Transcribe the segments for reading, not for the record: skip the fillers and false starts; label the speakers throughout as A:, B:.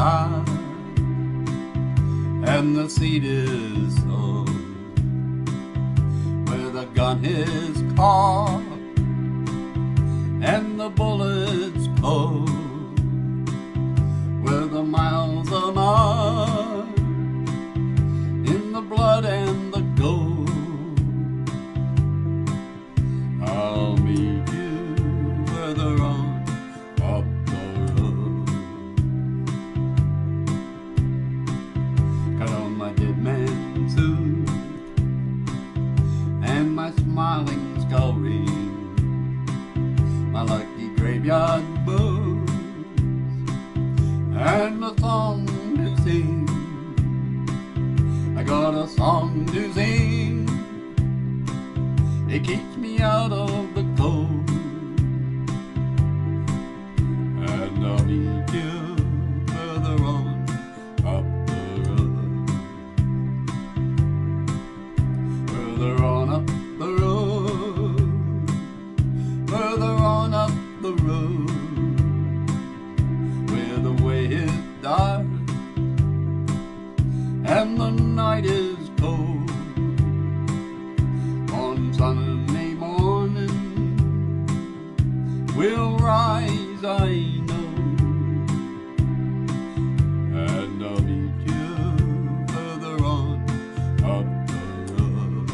A: died, and the seed is sown where the gun is caught and the bullets pulled, where the miles are marked in the blood and the gold. I'll meet you further on up the road. Got on my dead man suit and my smiling skull ring, my lucky graveyard boots, and a song to sing. I got a song to sing. It keeps me out of the cold. And I'll meet you further on up the road. Further on up the road. Further on up the road, where the way is dark and the night is cold. On Sunday morning we'll rise, I know, and I'll meet you further on up the road.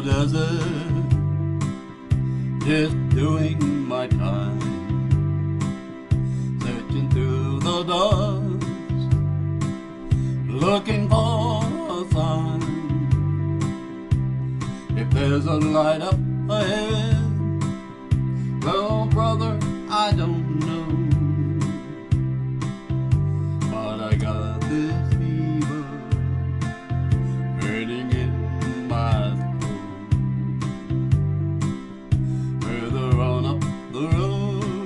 A: Desert, just doing my time, searching through the dust, looking for a sign. If there's a light up ahead, well, brother, I don't know, but I got this fever burning in my throat. Further on up the road,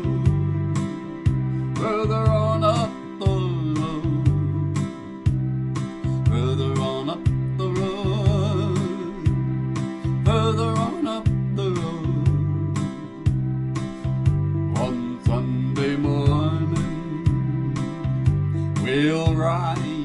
A: further on up the road, further on up the road, further on up the road. One Sunday morning we'll ride